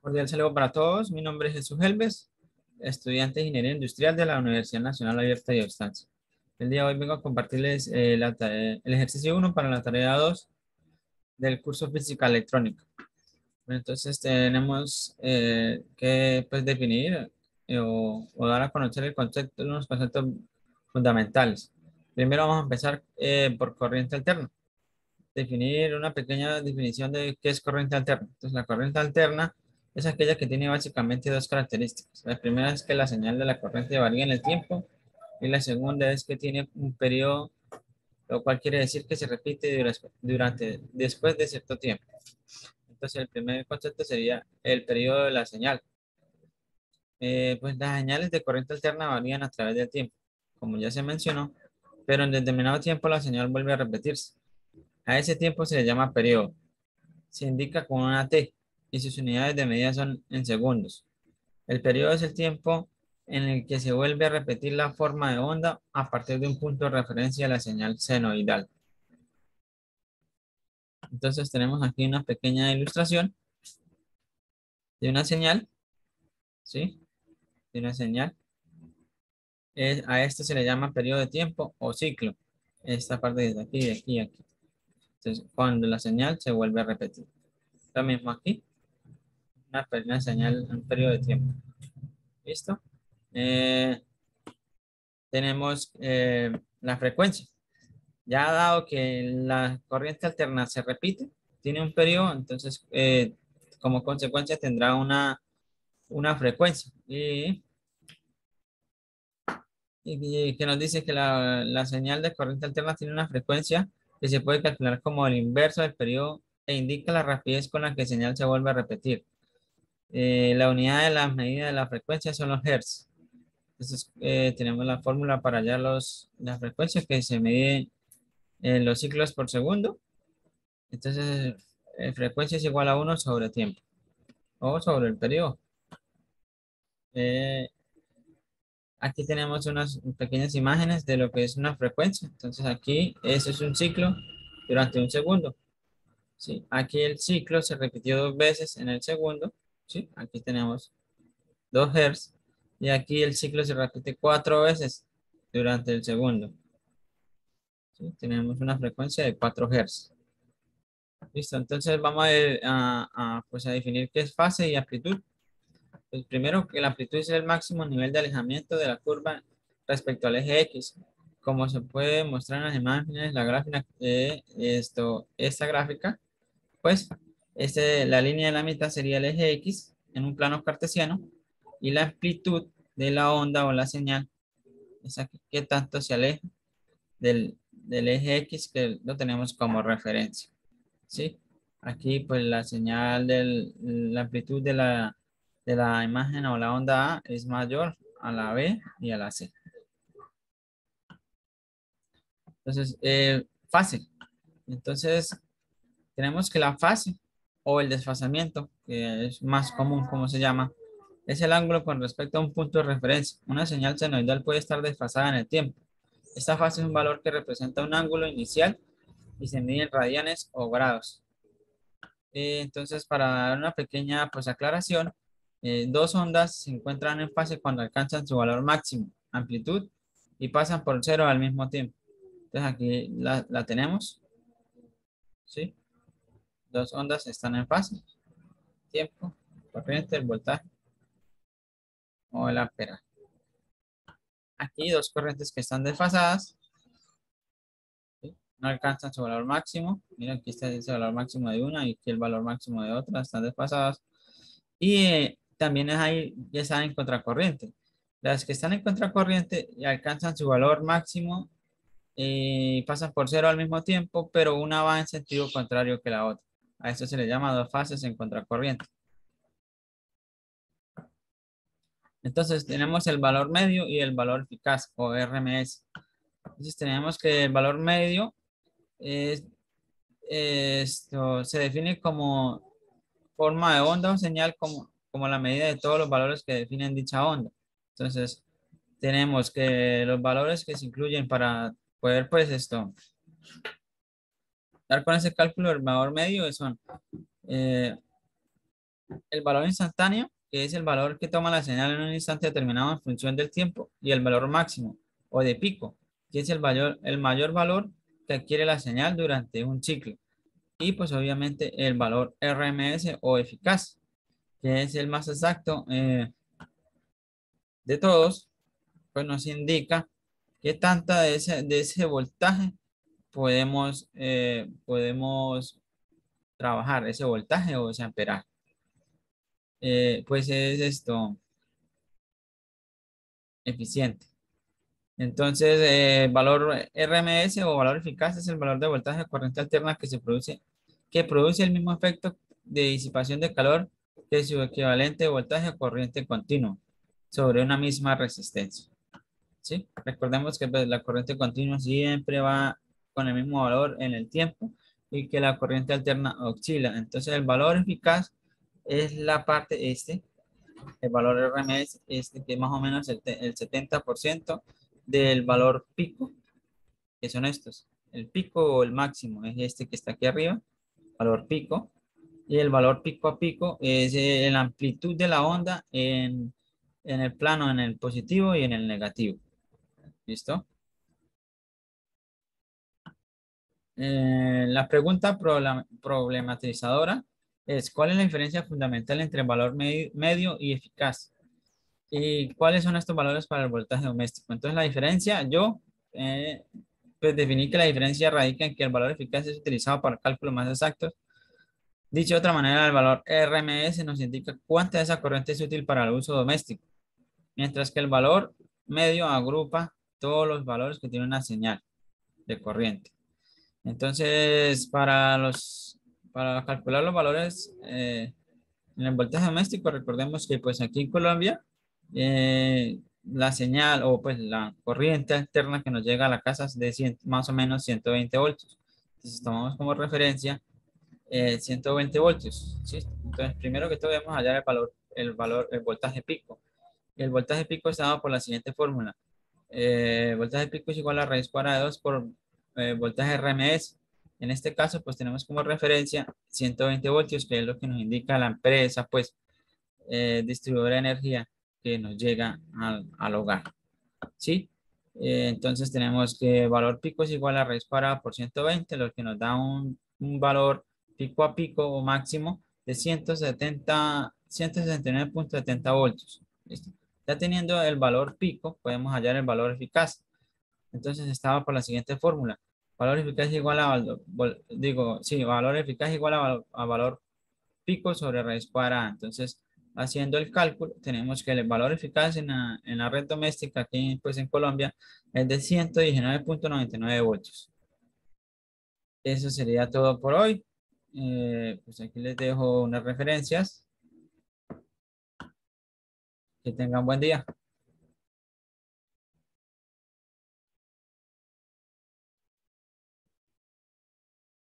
Cordial saludo para todos. Mi nombre es Jesús Helves, estudiante de Ingeniería Industrial de la Universidad Nacional Abierta y de Estancia. El día de hoy vengo a compartirles el ejercicio 1 para la tarea 2 del curso Física Electrónica. Bueno, entonces tenemos que pues, definir o dar a conocer el concepto, unos conceptos fundamentales. Primero vamos a empezar por corriente alterna. Definir una pequeña definición de qué es corriente alterna. Entonces, la corriente alterna es aquella que tiene básicamente dos características. La primera es que la señal de la corriente varía en el tiempo y la segunda es que tiene un periodo, lo cual quiere decir que se repite después de cierto tiempo. Entonces, el primer concepto sería el periodo de la señal. Pues las señales de corriente alterna varían a través del tiempo, como ya se mencionó, pero en determinado tiempo la señal vuelve a repetirse. A ese tiempo se le llama periodo. Se indica con una T y sus unidades de medida son en segundos. El periodo es el tiempo en el que se vuelve a repetir la forma de onda a partir de un punto de referencia a la señal senoidal. Entonces tenemos aquí una pequeña ilustración de una señal, ¿sí? De una señal. A esto se le llama periodo de tiempo o ciclo. Esta parte de aquí, de aquí, aquí. Entonces, cuando la señal se vuelve a repetir. Lo mismo aquí, una señal, un periodo de tiempo. ¿Listo? Eh, tenemos la frecuencia. Ya dado que la corriente alterna se repite, tiene un periodo, entonces como consecuencia tendrá una frecuencia. Y que nos dice que la señal de corriente alterna tiene una frecuencia que se puede calcular como el inverso del periodo e indica la rapidez con la que la señal se vuelve a repetir. La unidad de la medida de la frecuencia son los hertz. Entonces tenemos la fórmula para hallar las frecuencias que se mide en los ciclos por segundo. Entonces, frecuencia es igual a 1 sobre tiempo o sobre el periodo. Eh, Aquí tenemos unas pequeñas imágenes de lo que es una frecuencia. Entonces, aquí eso es un ciclo durante un segundo. ¿Sí? Aquí el ciclo se repitió dos veces en el segundo. ¿Sí? Aquí tenemos 2 Hz. Y aquí el ciclo se repite 4 veces durante el segundo. ¿Sí? Tenemos una frecuencia de 4 Hz. Listo, entonces vamos pues a definir qué es fase y amplitud. Pues primero, que la amplitud es el máximo nivel de alejamiento de la curva respecto al eje X. Como se puede mostrar en las imágenes, la gráfica de esta gráfica, pues la línea de la mitad sería el eje X en un plano cartesiano y la amplitud de la onda o la señal es aquí que tanto se aleja del eje X que lo tenemos como referencia. ¿Sí? Aquí pues la señal la amplitud de la imagen o la onda A es mayor a la B y a la C. Entonces, fase. Entonces, tenemos que la fase o el desfasamiento, que es más común, como se llama, es el ángulo con respecto a un punto de referencia. Una señal senoidal puede estar desfasada en el tiempo. Esta fase es un valor que representa un ángulo inicial y se mide en radianes o grados. Entonces, para dar una pequeña pues, aclaración, dos ondas se encuentran en fase cuando alcanzan su valor máximo, amplitud, y pasan por cero al mismo tiempo. Entonces, aquí la tenemos, ¿sí? Dos ondas están en fase, tiempo, corriente, el voltaje o el amperaje. Aquí dos corrientes que están desfasadas, ¿sí? No alcanzan su valor máximo. Mira, aquí está ese valor máximo de una y aquí el valor máximo de otra, están desfasadas. Y también ya están en contracorriente. Las que están en contracorriente y alcanzan su valor máximo y pasan por cero al mismo tiempo, pero una va en sentido contrario que la otra. A esto se le llama dos fases en contracorriente. Entonces tenemos el valor medio y el valor eficaz o RMS. Entonces tenemos que el valor medio es, se define como forma de onda o señal como la medida de todos los valores que definen dicha onda. Entonces, tenemos que los valores que se incluyen para poder, pues, dar con ese cálculo del valor medio son El valor instantáneo, que es el valor que toma la señal en un instante determinado en función del tiempo, y el valor máximo o de pico, que es el mayor valor que adquiere la señal durante un ciclo. Y pues obviamente el valor RMS o eficaz, que es el más exacto de todos, pues nos indica qué tanta de ese voltaje podemos trabajar, ese voltaje o ese amperaje. Pues es esto, eficiente. Entonces, valor RMS o valor eficaz es el valor de voltaje de corriente alterna que produce el mismo efecto de disipación de calor que su equivalente de voltaje a corriente continua sobre una misma resistencia. ¿Sí? Recordemos que pues, la corriente continua siempre va con el mismo valor en el tiempo y que la corriente alterna oscila. Entonces, el valor eficaz es la parte el valor RMS, que es más o menos el 70% del valor pico, que son estos. El pico o el máximo es este que está aquí arriba, valor pico, y el valor pico a pico es la amplitud de la onda en el plano, en el positivo y en el negativo. ¿Listo? La pregunta problematizadora es, ¿cuál es la diferencia fundamental entre valor medio y eficaz? ¿Y cuáles son estos valores para el voltaje doméstico? Entonces, la diferencia, eh, pues definí que la diferencia radica en que el valor eficaz es utilizado para cálculos más exactos. Dicho de otra manera, el valor RMS nos indica cuánta de esa corriente es útil para el uso doméstico, mientras que el valor medio agrupa todos los valores que tienen una señal de corriente. Entonces, para calcular los valores en el voltaje doméstico, recordemos que pues aquí en Colombia, la señal o pues la corriente alterna que nos llega a la casa es de más o menos 120 voltios. Entonces tomamos como referencia 120 voltios. ¿Sí? Entonces, primero que todo debemos hallar el voltaje pico. Y el voltaje pico está dado por la siguiente fórmula. Voltaje pico es igual a raíz cuadrada de 2 por voltaje RMS. En este caso, pues tenemos como referencia 120 voltios, que es lo que nos indica la empresa, pues, distribuidora de energía que nos llega al hogar. ¿Sí? Entonces tenemos que valor pico es igual a raíz cuadrada por 120, lo que nos da un valor pico a pico o máximo de 169,70 voltios. ¿Listo? Ya teniendo el valor pico, podemos hallar el valor eficaz. Entonces estaba por la siguiente fórmula. Valor eficaz igual valor eficaz igual a valor pico sobre raíz cuadrada. Entonces, haciendo el cálculo, tenemos que el valor eficaz en la red doméstica aquí pues en Colombia es de 119,99 voltios. Eso sería todo por hoy. Pues aquí les dejo unas referencias. Que tengan buen día.